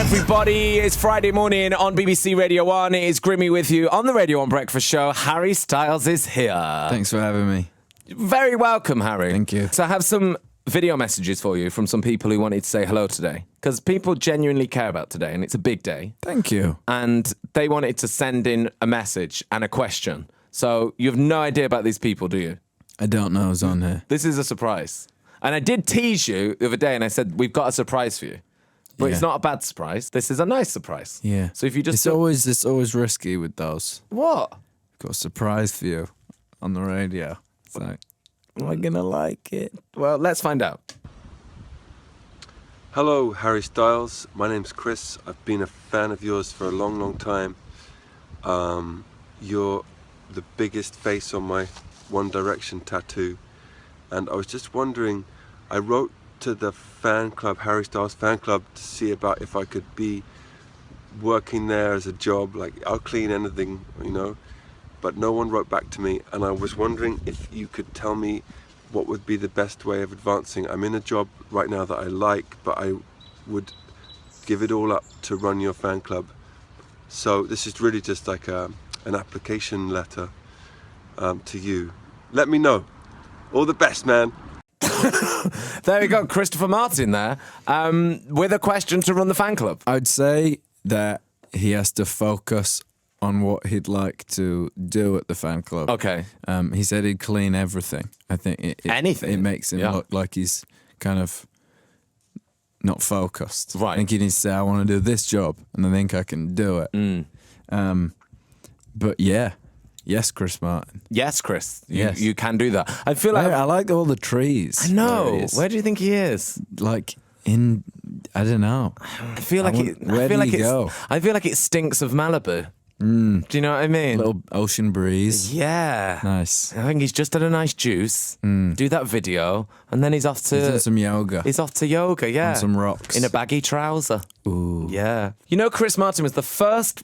everybody. It's Friday morning on BBC Radio 1. It is Grimmy with you on the Radio 1 Breakfast Show. Harry Styles is here. Thanks for having me. Very welcome, Harry. Thank you. So I have some video messages for you from some people who wanted to say hello today. Because people genuinely care about today, and it's a big day. Thank you. And they wanted to send in a message and a question. So you have no idea about these people, do you? I don't know who's on here. This is a surprise. And I did tease you the other day, and I said, we've got a surprise for you. But Yeah. It's not a bad surprise. This is a nice surprise. Yeah. So if you just... It's always risky with those. What? Got a surprise for you on the radio. It's like, am I gonna like it? Well, let's find out. Hello, Harry Styles. My name's Chris. I've been a fan of yours for a long, long time. You're the biggest face on my One Direction tattoo. And I was just wondering, I wrote to the fan club, Harry Styles fan club, to see about if I could be working there as a job. Like, I'll clean anything, you know. But no one wrote back to me. And I was wondering if you could tell me what would be the best way of advancing. I'm in a job right now that I like, but I would give it all up to run your fan club. So this is really just like an application letter to you. Let me know. All the best, man. There we go, Christopher Martin there, with a question to run the fan club. I'd say that he has to focus on what he'd like to do at the fan club. Okay. He said he'd clean everything. I think Anything? It makes him Yeah. look like he's kind of not focused. Right. I think he needs to say, I want to do this job, and I think I can do it. But yeah. Yes, Chris Martin. Yes, Chris. Yes. You can do that. I feel like... I like all the trees. I know. Where it is. Where do you think he is? Like in, I don't know. I feel like Where do you go? I feel like it stinks of Malibu. Do you know what I mean? Little ocean breeze. Yeah. Nice. I think he's just had a nice juice, do that video, and then he's off to... He's doing some yoga. He's off to yoga, yeah. On some rocks. In a baggy trouser. Ooh. Yeah. You know, Chris Martin was the first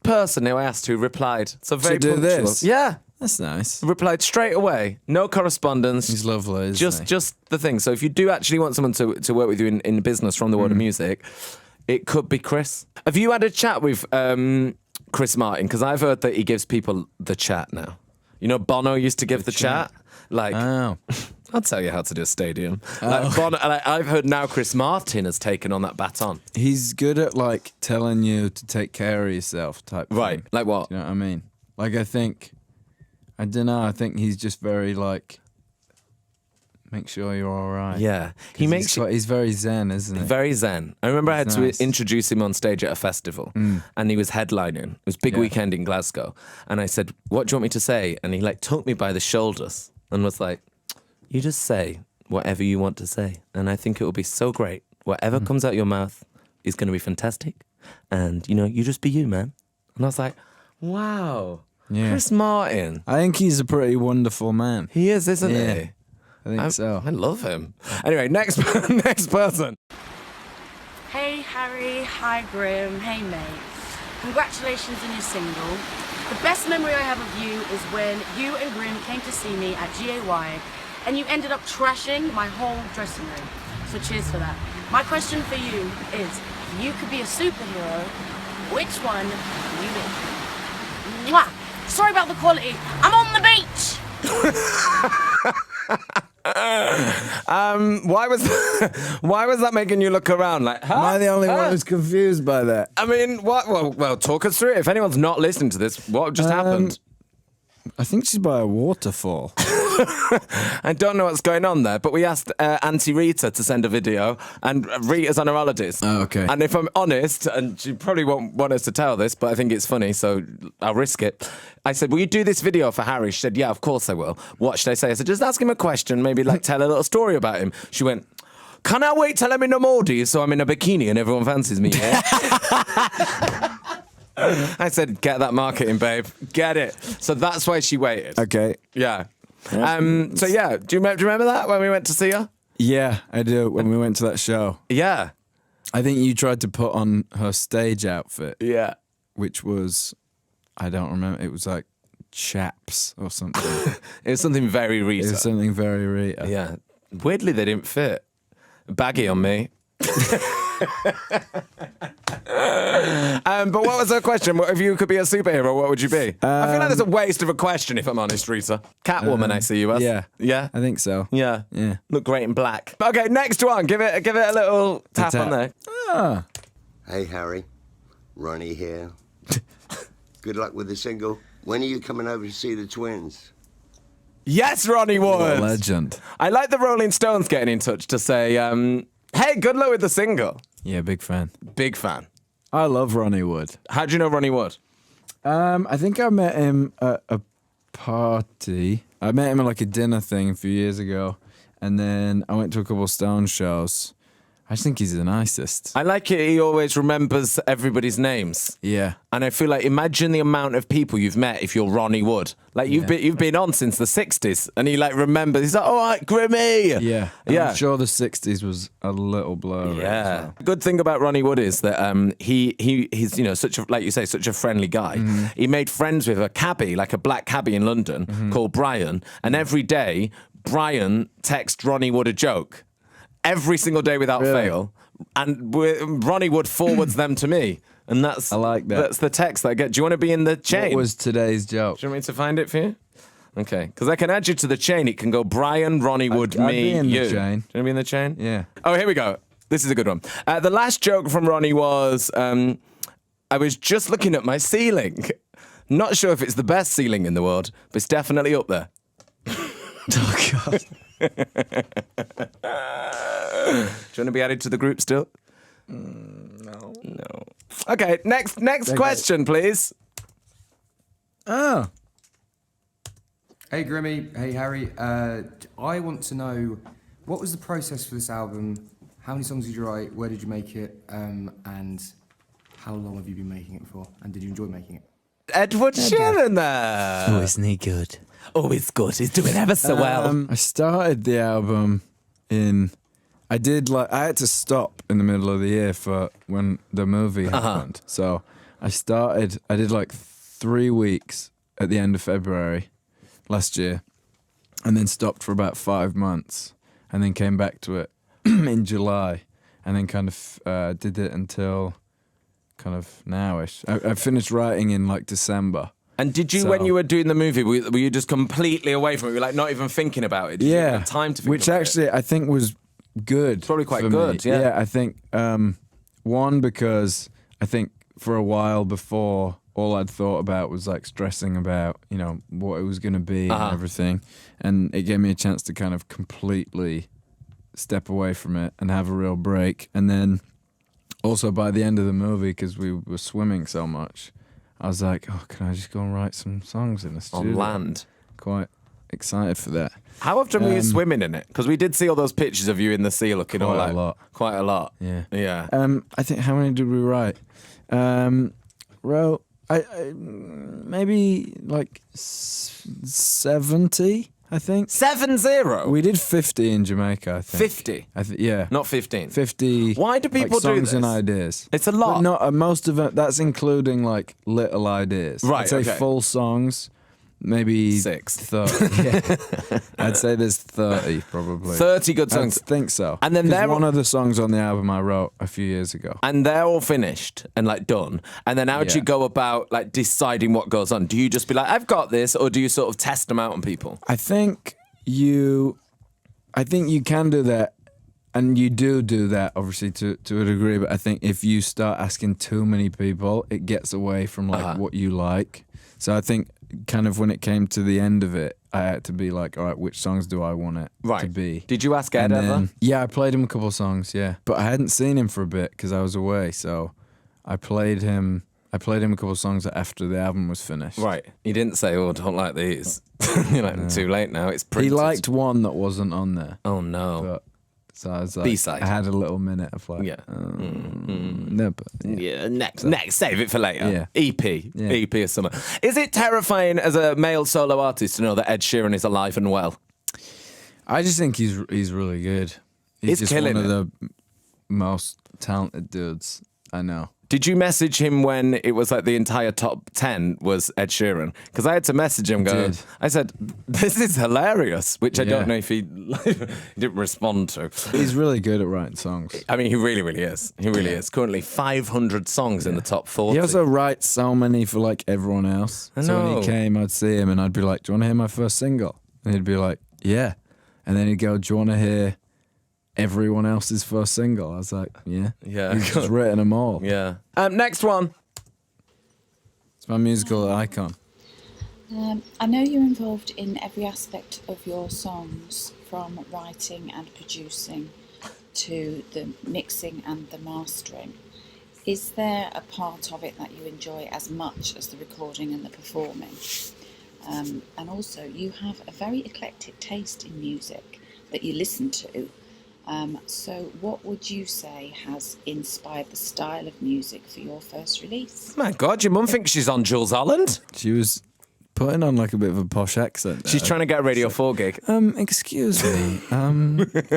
person who I asked who replied. So very do punctual. this? Yeah. That's nice. Replied straight away. No correspondence. He's lovely, isn't he? Just the thing. So if you do actually want someone to work with you in business from the world of music, it could be Chris. Have you had a chat with Chris Martin? Because I've heard that he gives people the chat now. You know, Bono used to give the chat. Like, Oh. I'll tell you how to do a stadium. Like Bono, I've heard now Chris Martin has taken on that baton. He's good at like telling you to take care of yourself type Right. thing. Like what? Do you know what I mean? Like I don't know, I think he's just very like, make sure you're all right. Yeah. He's very zen, isn't he? Very zen. I remember I had Nice. to introduce him on stage at a festival, and he was headlining. It was a big weekend in Glasgow, and I said, "What do you want me to say?" And he like took me by the shoulders and was like, "You just say whatever you want to say, and I think it will be so great. Whatever comes out your mouth is going to be fantastic, and you just be you, man." And I was like, "Wow, Yeah. Chris Martin, I think he's a pretty wonderful man. he is, isn't Yeah. he?" I think so. I love him. Anyway, next person. Hey Harry, hi Grim, hey mate. Congratulations on your single. The best memory I have of you is when you and Grim came to see me at GAY and you ended up trashing my whole dressing room. So cheers for that. My question for you is, if you could be a superhero, which one would you be? Mwah! Sorry about the quality. I'm on the beach! Why was that making you look around like? Huh? Am I the only Huh? one who's confused by that? I mean, what? Well, talk us through it. If anyone's not listening to this, what just happened? I think she's by a waterfall. I don't know what's going on there, but we asked Auntie Rita to send a video, and Rita's on her holidays. Oh, okay. And if I'm honest, and she probably won't want us to tell this, but I think it's funny, so I'll risk it. I said, "Will you do this video for Harry?" She said, "Yeah, of course I will." What should I say? I said, "Just ask him a question, maybe like tell a little story about him." She went, "Can I wait till I'm in a Maldives so I'm in a bikini and everyone fancies me?" Yeah? I said, "Get that marketing, babe. Get it." So that's why she waited. Okay. Yeah. So yeah, do you remember that when we went to see her? Yeah, I do. When we went to that show. Yeah. I think you tried to put on her stage outfit, Yeah. which was, I don't remember, it was like chaps or something. It was something very It Rita. was something very Rita. Yeah. Weirdly, they didn't fit. Baggy on me. But what was her question? What, if you could be a superhero, what would you be? I feel like there's a waste of a question, if I'm honest, Rita. Catwoman, I see you as. Yeah. Yeah? I think so. Yeah. Yeah. Look great in black. Okay, next one. Give it a little tap on there. Ah. Hey, Harry. Ronnie here. Good luck with the single. When are you coming over to see the twins? Yes, Ronnie What a Wood. legend. I like the Rolling Stones getting in touch to say, hey, good luck with the single. Yeah, big fan. Big fan. I love Ronnie Wood. How do you know Ronnie Wood? I think I met him at a party. I met him at like a dinner thing a few years ago. And then I went to a couple of Stones shows. I just think he's the nicest. I like it. He always remembers everybody's names. Yeah. And I feel like, imagine the amount of people you've met if you're Ronnie Wood. Like, you've been on since the 60s. And he, like, remembers. He's like, all right, Grimmy. Yeah. Yeah. I'm sure the 60s was a little blurry. Yeah. Good thing about Ronnie Wood is that he's, you know, such a, like you say, such a friendly guy. Mm-hmm. He made friends with a cabbie, like a black cabbie in London called Brian. And every day, Brian texts Ronnie Wood a joke. Every single day without fail. And Ronnie Wood forwards them to me. And that's I like that. That's the text that I get. Do you want to be in the chain? What was today's joke? Do you want me to find it for you? Okay. Because I can add you to the chain. It can go Brian, Ronnie Wood, I'd me, be in you. the chain. Do you want to be in the chain? Yeah. Oh, here we go. This is a good one. The last joke from Ronnie was, I was just looking at my ceiling. Not sure if it's the best ceiling in the world, but it's definitely up there. Oh, God. Do you want to be added to the group still? No. No. Okay, next question, please. Oh. Hey Grimmy, hey Harry. I want to know, what was the process for this album? How many songs did you write? Where did you make it? And how long have you been making it for? And did you enjoy making it? Edward Sheeran there. Oh, isn't he good? Oh, he's good. He's doing ever so well. I started the album I had to stop in the middle of the year for when the movie happened. So I did like 3 weeks at the end of February last year and then stopped for about 5 months and then came back to it in July and then kind of did it until kind of nowish. I finished writing in like December. And did you, when you were doing the movie, were you just completely away from it? You were like not even thinking about it? Did you have time to think which about actually it? I think was good. Probably quite for good, me. yeah. Yeah, I think one, because I think for a while before, all I'd thought about was like stressing about, you know, what it was going to be and everything, and it gave me a chance to kind of completely step away from it and have a real break. And then also by the end of the movie, because we were swimming so much, I was like, oh, can I just go and write some songs in the studio? On land. Quite excited for that. How often were you swimming in it? Because we did see all those pictures of you in the sea looking all like... Quite a lot. Yeah. Yeah. I think, how many did we write? Wrote, maybe like 70, I think. 70? We did 50 in Jamaica, I think. 50? Yeah. Not 15? 50. Why do people like, do songs this? and ideas. It's a lot. But not, most of it, that's including like little ideas. Right, I'd say okay. full songs, maybe 6. 30. Yeah. I'd say there's 30 probably. 30 good songs. I think so. And then 'Cause they're- one of the songs on the album I wrote a few years ago. And they're all finished and like done. And then how do you go about like deciding what goes on? Do you just be like, I've got this, or do you sort of test them out on people? I think you can do that, and you do that obviously to a degree. But I think if you start asking too many people, it gets away from like what you like. So I think kind of when it came to the end of it, I had to be like, all right, which songs do I want it to be? Did you ask Ed And ever? then- yeah, I played him a couple of songs, yeah. But I hadn't seen him for a bit because I was away, so I played him a couple of songs after the album was finished. Right. He didn't say, oh, I don't like these. You're like, too late now. It's printed. He liked one that wasn't on there. Oh, no. But, so I was like, B-side. I had a little minute of like, Yeah. no, but Yeah, next, save it for later. Yeah. EP, Yeah. EP or something. Is it terrifying as a male solo artist to know that Ed Sheeran is alive and well? I just think he's really good. He's He's just killing one of it. the most talented dudes I know. Did you message him when it was like the entire top 10 was Ed Sheeran? Because I had to message him going, I said, this is hilarious, which I don't know if he didn't respond to. He's really good at writing songs. I mean, he really, really is. He really is. Currently 500 songs in the top 40. He also writes so many for like everyone else. I So when know. he came, I'd see him and I'd be like, do you want to hear my first single? And he'd be like, yeah. And then he'd go, do you want to hear everyone else's first single? I was like, yeah. Yeah. He's just written them all. Yeah. Next one. It's my musical icon. I know you're involved in every aspect of your songs, from writing and producing to the mixing and the mastering. Is there a part of it that you enjoy as much as the recording and the performing? And also, you have a very eclectic taste in music that you listen to. So what would you say has inspired the style of music for your first release? My God, your mum thinks she's on Jules Holland. She was putting on like a bit of a posh accent there. She's trying to get a Radio 4 gig. Excuse me,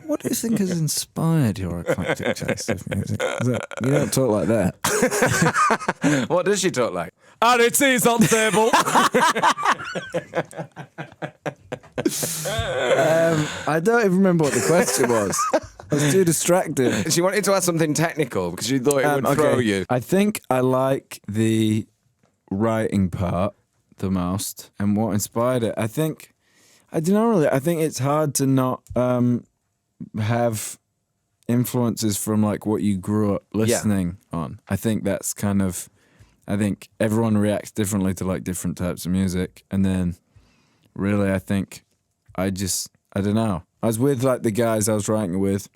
what do you think has inspired your eclectic taste of music? You don't talk like that. What does she talk like? And it is on table. I don't even remember what the question was. I was too distracted. She wanted to ask something technical because she thought it would throw you. I think I like the writing part the most, and what inspired it. I don't know really. I think it's hard to not have influences from like what you grew up listening on. I think that's kind of. I think everyone reacts differently to like different types of music, and then really, I think I don't know. I was with like the guys I was writing with,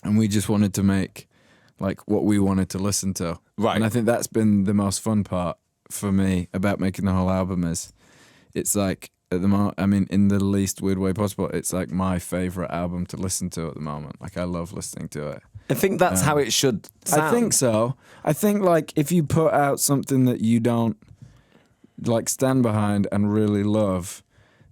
and we just wanted to make like what we wanted to listen to. Right. And I think that's been the most fun part for me about making the whole album is it's like at the moment, I mean, in the least weird way possible, it's like my favorite album to listen to at the moment. Like I love listening to it. I think that's how it should sound. I think so. I think like if you put out something that you don't like stand behind and really love,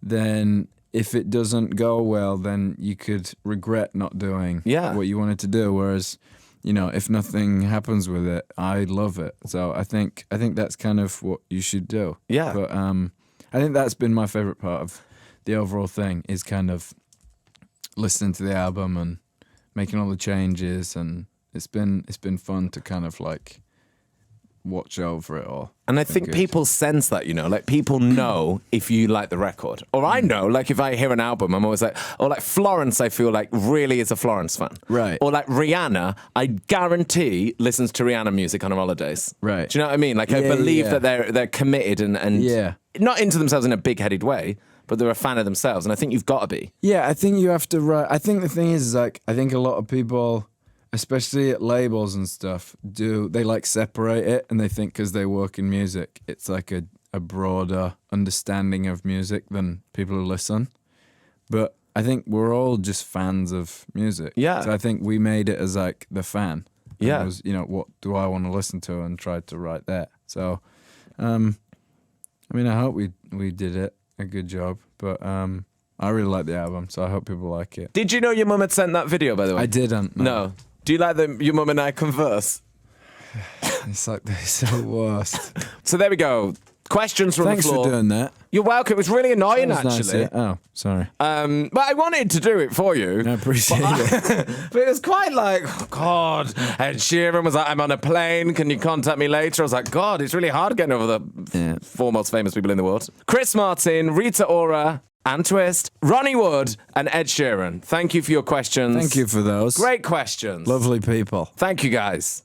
then if it doesn't go well, then you could regret not doing what you wanted to do. Whereas, you know, if nothing happens with it, I love it. So I think that's kind of what you should do. Yeah. But I think that's been my favorite part of the overall thing is kind of listening to the album and making all the changes, and it's been fun to kind of like watch over it all. And I think people sense that, you know, like people know if you like the record. Or I know, like if I hear an album, I'm always like, or like Florence, I feel like really is a Florence fan. Right. Or like Rihanna, I guarantee listens to Rihanna music on her holidays. Right. Do you know what I mean? Like I believe that they're committed and not into themselves in a big-headed way, but they're a fan of themselves. And I think you've got to be. Yeah, I think you have to write. I think the thing is like, I think a lot of people, especially at labels and stuff, they like separate it, and they think because they work in music, it's like a broader understanding of music than people who listen. But I think we're all just fans of music. Yeah. So I think we made it as like the fan. Yeah. It was, you know, what do I want to listen to, and tried to write that. So, I mean, I hope we did a good job, but I really like the album, so I hope people like it. Did you know your mum had sent that video, by the way? I didn't. No. Do you like your mum and I converse? It's like they're so worst. So there we go. Questions from Thanks the floor. for doing that. You're welcome. It was really annoying, That was actually. nice, yeah. Oh, sorry. But I wanted to do it for you. I appreciate it. But it was quite like, oh, God. Ed Sheeran was like, I'm on a plane. Can you contact me later? I was like, God, it's really hard getting over the four most famous people in the world. Chris Martin, Rita Ora, and Twist, Ronnie Wood, and Ed Sheeran. Thank you for your questions. Thank you for those. Great questions. Lovely people. Thank you, guys.